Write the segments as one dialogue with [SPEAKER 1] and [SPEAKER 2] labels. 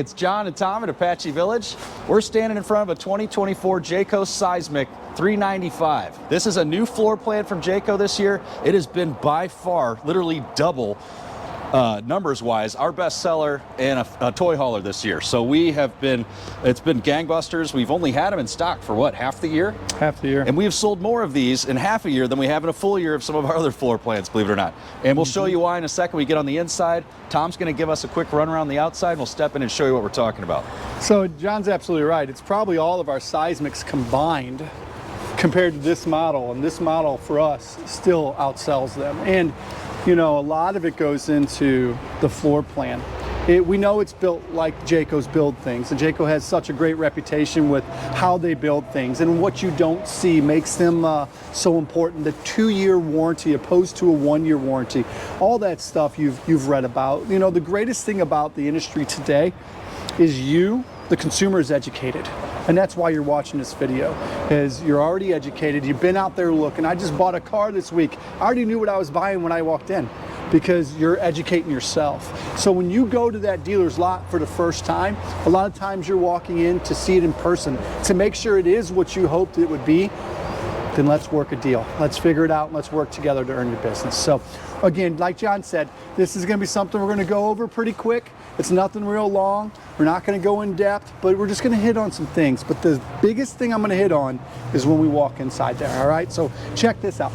[SPEAKER 1] it's John and Tom at Apache Village. We're standing in front of a 2024 Jayco Seismic 395. This is a new floor plan from Jayco this year. It has been by far, literally double, numbers-wise, our best seller and a toy hauler this year. So we have been, it's been gangbusters. We've only had them in stock for what, half the year?
[SPEAKER 2] Half the year.
[SPEAKER 1] And we have sold more of these in half a year than we have in a full year of some of our other floor plans, believe it or not. And we'll show you why in a second. We get on the inside. Tom's going to give us a quick run around the outside, and we'll step in and show you what we're talking about.
[SPEAKER 2] So John's absolutely right. It's probably all of our Seismics combined compared to this model, and this model for us still outsells them. And you know, a lot of it goes into the floor plan. We know it's built like Jayco's build things, and Jayco has such a great reputation with how they build things, and what you don't see makes them so important. The 2-year warranty opposed to a 1-year warranty, all that stuff you've read about. You know, the greatest thing about the industry today is the consumer, is educated. And that's why you're watching this video, is you're already educated. You've been out there looking. I just bought a car this week. I already knew what I was buying when I walked in, because you're educating yourself. So when you go to that dealer's lot for the first time, a lot of times you're walking in to see it in person, to make sure it is what you hoped it would be. Then let's work a deal. Let's figure it out, and let's work together to earn your business. So again, like John said, this is gonna be something we're gonna go over pretty quick. It's nothing real long. We're not gonna go in depth, but we're just gonna hit on some things. But the biggest thing I'm gonna hit on is when we walk inside there, all right? So check this out.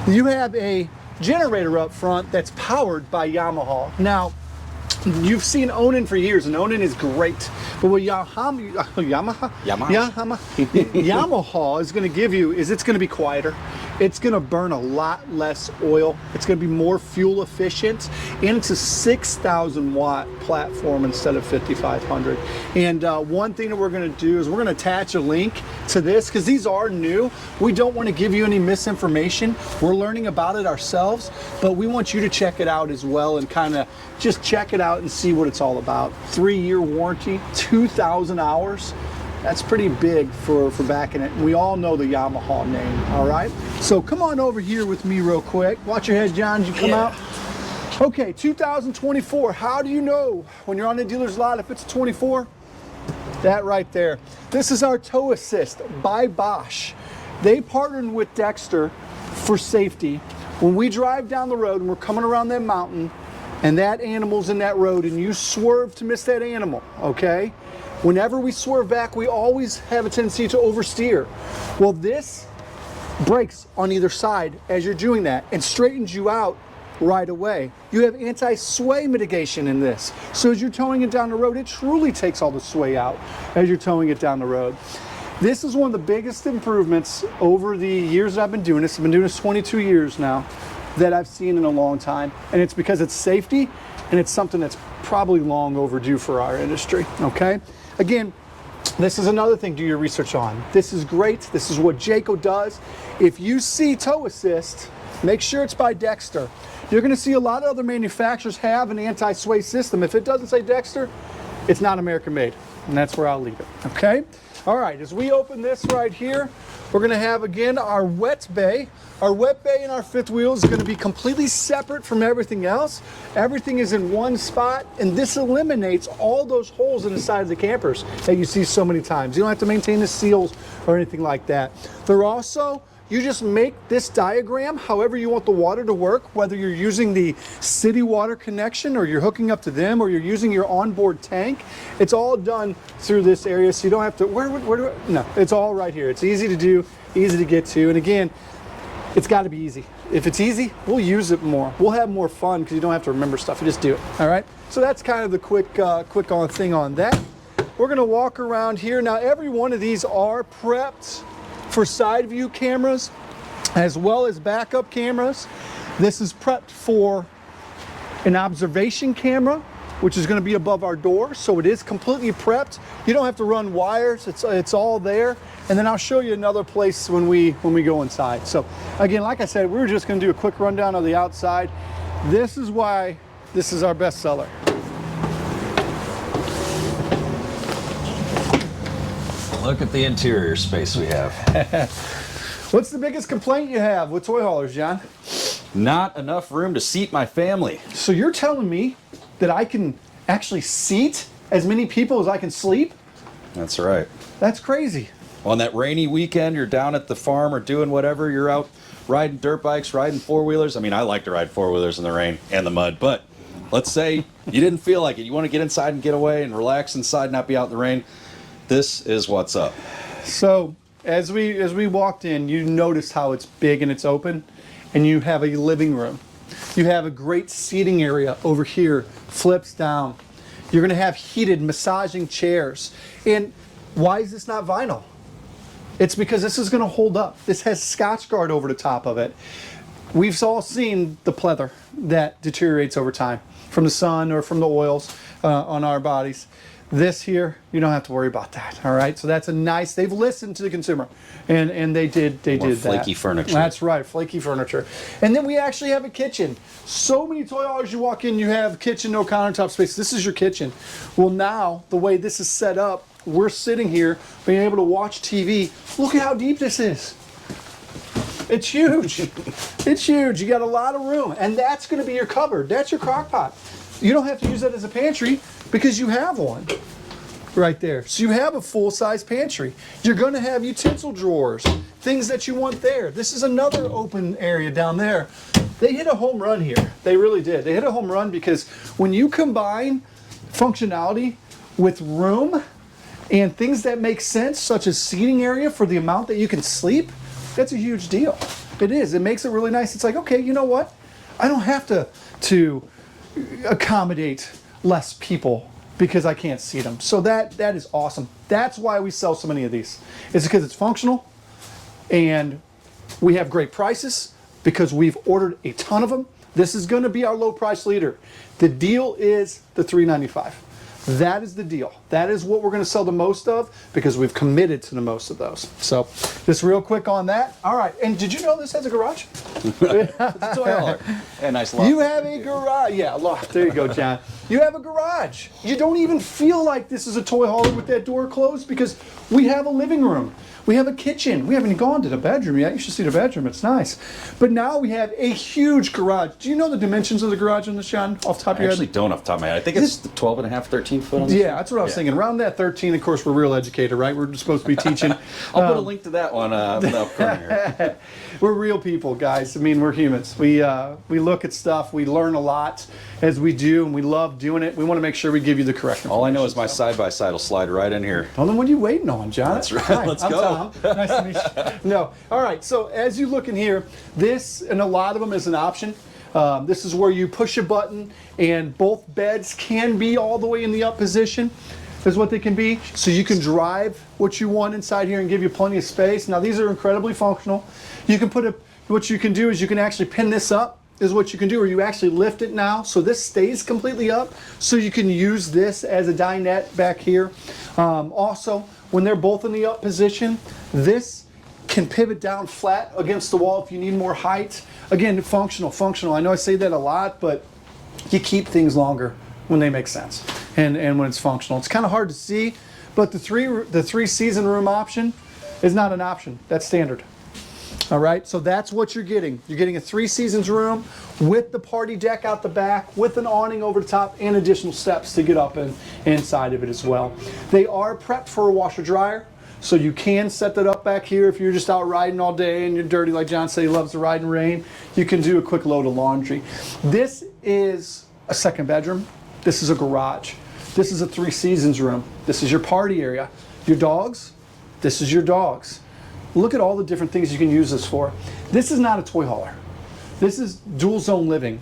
[SPEAKER 2] You have a generator up front that's powered by Yamaha. Now, you've seen Onan for years, and Onan is great. But what Yamaha is going to give you is it's going to be quieter. It's going to burn a lot less oil. It's going to be more fuel efficient, and it's a 6,000 watt platform instead of 5,500. And one thing that we're going to do is we're going to attach a link to this, because these are new. We don't want to give you any misinformation. We're learning about it ourselves, but we want you to check it out as well, and kind of just check it out and see what it's all about. 3-year warranty, 2,000 hours. That's pretty big for backing it. We all know the Yamaha name, all right? So come on over here with me real quick. Watch your head, John, as you come out. Okay, 2024, how do you know when you're on the dealer's lot if it's a 24? That right there. This is our tow assist by Bosch. They partnered with Dexter for safety. When we drive down the road and we're coming around that mountain, and that animal's in that road, and you swerve to miss that animal, okay? Whenever we swerve back, we always have a tendency to oversteer. Well, this brakes on either side as you're doing that and straightens you out right away. You have anti-sway mitigation in this. So as you're towing it down the road, it truly takes all the sway out as you're towing it down the road. This is one of the biggest improvements over the years that I've been doing this. I've been doing this 22 years now, that I've seen in a long time. And it's because it's safety, and it's something that's probably long overdue for our industry, okay? Again, this is another thing to do your research on. This is great. This is what Jayco does. If you see tow assist, make sure it's by Dexter. You're gonna see a lot of other manufacturers have an anti-sway system. If it doesn't say Dexter, it's not American made, and that's where I'll leave it, okay? All right, as we open this right here, we're gonna have, again, our wet bay. Our wet bay and our fifth wheel is gonna be completely separate from everything else. Everything is in one spot, and this eliminates all those holes in the side of the campers that you see so many times. You don't have to maintain the seals or anything like that. They're also, you just make this diagram however you want the water to work, whether you're using the city water connection, or you're hooking up to them, or you're using your onboard tank. It's all done through this area, so you don't have to, no, it's all right here. It's easy to do, easy to get to, and again, it's got to be easy. If it's easy, we'll use it more. We'll have more fun because you don't have to remember stuff. You just do it, all right? So that's kind of the quick on thing on that. We're going to walk around here. Now, every one of these are prepped for side view cameras as well as backup cameras. This is prepped for an observation camera, which is going to be above our door, so it is completely prepped. You don't have to run wires, it's all there. And then I'll show you another place when we go inside. So again, like I said, we were just going to do a quick rundown of the outside. This is why this is our best seller.
[SPEAKER 1] Look at the interior space we have.
[SPEAKER 2] What's the biggest complaint you have with toy haulers, John?
[SPEAKER 1] Not enough room to seat my family.
[SPEAKER 2] So you're telling me that I can actually seat as many people as I can sleep.
[SPEAKER 1] That's right.
[SPEAKER 2] That's crazy.
[SPEAKER 1] On that rainy weekend, you're down at the farm or doing whatever, you're out riding dirt bikes, riding four-wheelers. I mean, I like to ride four-wheelers in the rain and the mud, but let's say you didn't feel like it. You want to get inside and get away and relax inside, not be out in the rain. This is what's up.
[SPEAKER 2] So as we walked in, you noticed how it's big and it's open, and you have a living room. You have a great seating area over here, flips down. You're gonna have heated massaging chairs. And why is this not vinyl? It's because this is gonna hold up. This has Scotch Guard over the top of it. We've all seen the pleather that deteriorates over time from the sun or from the oils on our bodies. This here, you don't have to worry about that, all right? So that's a nice, they've listened to the consumer, and they did that.
[SPEAKER 1] Flaky furniture.
[SPEAKER 2] That's right, flaky furniture. And then we actually have a kitchen. So many toy haulers, you walk in, you have kitchen, no countertop space. This is your kitchen. Well, now, the way this is set up, we're sitting here, being able to watch TV. Look at how deep this is. It's huge. It's huge. You got a lot of room, and that's gonna be your cupboard. That's your crock pot. You don't have to use that as a pantry because you have one right there. So you have a full-size pantry. You're going to have utensil drawers, things that you want there. This is another open area down there. They hit a home run here. They really did. They hit a home run because when you combine functionality with room and things that make sense, such as seating area for the amount that you can sleep, that's a huge deal. It is. It makes it really nice. It's like, okay, you know what? I don't have to accommodate less people because I can't seat them. So that is awesome. That's why we sell so many of these. It's because it's functional, and we have great prices because we've ordered a ton of them. This is going to be our low price leader. The deal is the $395. That is the deal. That is what we're going to sell the most of because we've committed to the most of those. So just real quick on that. All right. And did you know this has a garage?
[SPEAKER 1] It's a toy hauler. And nice loft.
[SPEAKER 2] You have a garage. Yeah, loft. There you go, John. You have a garage. You don't even feel like this is a toy hauler with that door closed because we have a living room. We have a kitchen. We haven't gone to the bedroom yet. You should see the bedroom. It's nice. But now we have a huge garage. Do you know the dimensions of the garage on this, John, off the top of your head?
[SPEAKER 1] I actually don't off the top of my head. I think it's 12 and a half, 13 foot on this.
[SPEAKER 2] Yeah, that's what I was thinking. Around that 13, of course, we're real educated, right? We're supposed to be teaching.
[SPEAKER 1] I'll put a link to that one up here.
[SPEAKER 2] We're real people, guys. I mean, we're humans. We look at stuff. We learn a lot as we do, and we love doing it. We want to make sure we give you the correct information.
[SPEAKER 1] All I know is my side-by-side will slide right in here.
[SPEAKER 2] Well, then what are you waiting on, John?
[SPEAKER 1] That's right.
[SPEAKER 2] Hi,
[SPEAKER 1] Let's
[SPEAKER 2] I'm
[SPEAKER 1] go.
[SPEAKER 2] Tom. Nice to meet you. No. All right. So as you look in here, this and a lot of them is an option. This is where you push a button, and both beds can be all the way in the up position. Is what they can be. So you can drive what you want inside here and give you plenty of space. Now these are incredibly functional. You can put what you can do is you can actually pin this up. Is what you can do, or you actually lift it now, so this stays completely up, so you can use this as a dinette back here. Also, when they're both in the up position, this can pivot down flat against the wall if you need more height. Again, functional. I know I say that a lot, but you keep things longer when they make sense and when it's functional. It's kind of hard to see, but the three season room option is not an option. That's standard. All right, so that's what you're getting. You're getting a 3 seasons room with the party deck out the back, with an awning over the top, and additional steps to get up and inside of it as well. They are prepped for a washer dryer, so you can set that up back here if you're just out riding all day and you're dirty like John said he loves to ride in rain. You can do a quick load of laundry. This is a second bedroom. This is a garage. This is a 3 seasons room. This is your party area. Your dogs, this is your dogs. Look at all the different things you can use this for. This is not a toy hauler. This is dual zone living.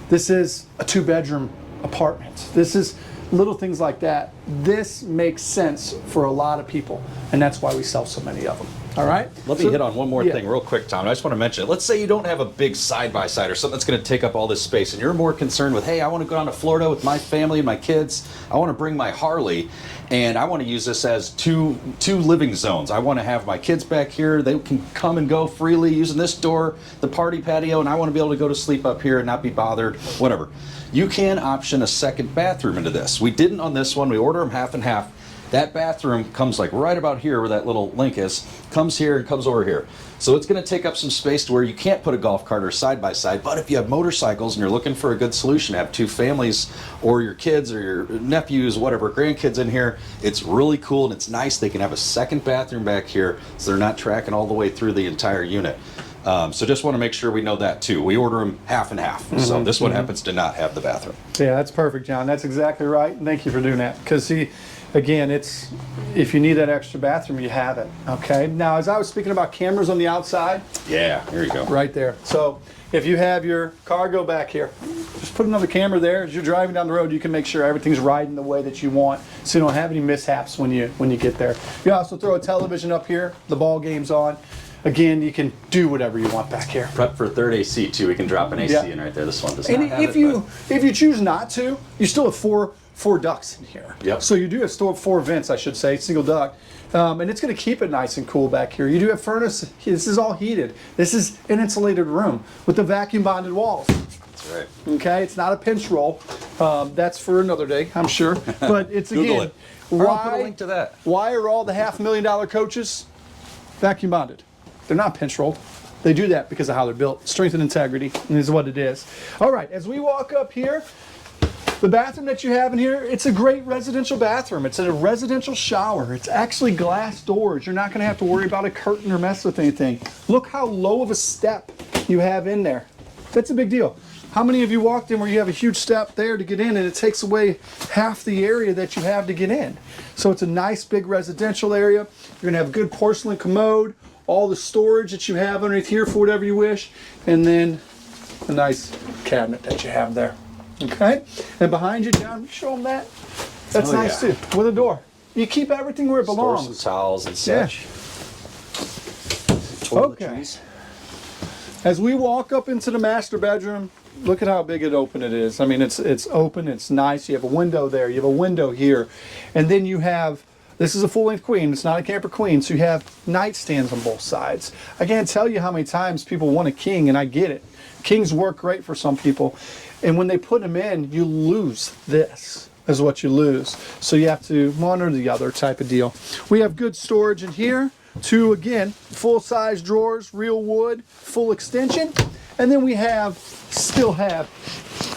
[SPEAKER 2] This is a 2-bedroom apartment. This is little things like that. This makes sense for a lot of people, and that's why we sell so many of them. All right?
[SPEAKER 1] Let me hit on one more thing real quick, Tom. I just want to mention it. Let's say you don't have a big side-by-side or something that's going to take up all this space, and you're more concerned with, hey, I want to go down to Florida with my family and my kids. I want to bring my Harley, and I want to use this as two living zones. I want to have my kids back here. They can come and go freely using this door, the party patio, and I want to be able to go to sleep up here and not be bothered, whatever. You can option a second bathroom into this. We didn't on this one. We order them half and half. That bathroom comes like right about here where that little link is, comes here and comes over here. So it's going to take up some space to where you can't put a golf cart or side by side, but if you have motorcycles and you're looking for a good solution, have two families or your kids or your nephews, whatever, grandkids in here, it's really cool and it's nice. They can have a second bathroom back here so they're not tracking all the way through the entire unit. So just want to make sure we know that too. We order them half and half. So this one happens to not have the bathroom.
[SPEAKER 2] Yeah, that's perfect, John. That's exactly right. Thank you for doing that. Because see, again, it's if you need that extra bathroom, you have it. Okay. Now, as I was speaking about cameras on the outside.
[SPEAKER 1] Yeah, here you go.
[SPEAKER 2] Right there. So if you have your cargo back here, just put another camera there. As you're driving down the road, you can make sure everything's riding the way that you want, so you don't have any mishaps when you get there. You also throw a television up here. The ball game's on. Again, you can do whatever you want back here.
[SPEAKER 1] Prep for third AC too. We can drop an AC in right there. This one does not have
[SPEAKER 2] if you choose not to, you still have four ducts in here.
[SPEAKER 1] Yep.
[SPEAKER 2] So you do have still 4 vents, I should say, single duct, and it's going to keep it nice and cool back here. You do have furnace. This is all heated. This is an insulated room with the vacuum bonded walls.
[SPEAKER 1] That's right.
[SPEAKER 2] Okay, it's not a pinch roll. That's for another day, I'm sure. But it's
[SPEAKER 1] Google
[SPEAKER 2] again,
[SPEAKER 1] it. Or I'll put a link to that.
[SPEAKER 2] Why are all the $500,000 coaches vacuum bonded? They're not pinch rolled. They do that because of how they're built. Strength and integrity is what it is. All right, as we walk up here, the bathroom that you have in here, it's a great residential bathroom. It's a residential shower. It's actually glass doors. You're not going to have to worry about a curtain or mess with anything. Look how low of a step you have in there. That's a big deal. How many of you walked in where you have a huge step there to get in and it takes away half the area that you have to get in? So it's a nice big residential area. You're going to have a good porcelain commode, all the storage that you have underneath here for whatever you wish, and then a nice cabinet that you have there. Okay? And behind you, John, show them that. That's nice too, with a door. You keep everything where it belongs.
[SPEAKER 1] Store some towels and such.
[SPEAKER 2] Yeah. Okay. As we walk up into the master bedroom, look at how big and open it is. I mean, it's open, it's nice. You have a window there, you have a window here, and then you have, this is a full-length queen, it's not a camper queen, so you have nightstands on both sides. I can't tell you how many times people want a king, and I get it. Kings work great for some people, and when they put them in, you lose this. Is what you lose. So you have to monitor the other type of deal. We have good storage in here. 2, again, full-size drawers, real wood, full extension. And then we still have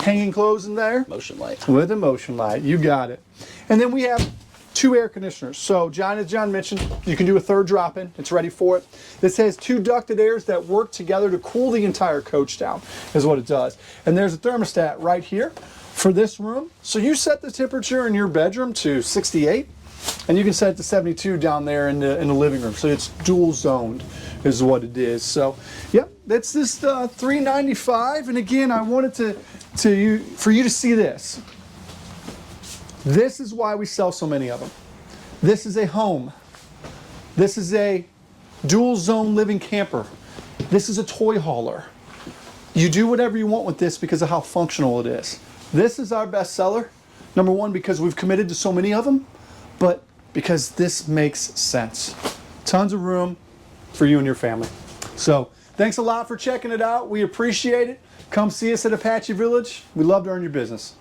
[SPEAKER 2] hanging clothes in there.
[SPEAKER 1] Motion light.
[SPEAKER 2] With a motion light. You got it. And then we have 2 air conditioners. So as John mentioned, you can do a third drop-in. It's ready for it. This has 2 ducted airs that work together to cool the entire coach down, is what it does. And there's a thermostat right here for this room. So you set the temperature in your bedroom to 68, and you can set it to 72 down there in the living room. So it's dual zoned is what it is. So yep, that's this $395. And again, I wanted for you to see this. This is why we sell so many of them. This is a home. This is a dual zone living camper. This is a toy hauler. You do whatever you want with this because of how functional it is. This is our best seller. Number one, because we've committed to so many of them, but because this makes sense. Tons of room for you and your family. So thanks a lot for checking it out. We appreciate it. Come see us at Apache Village. We'd love to earn your business.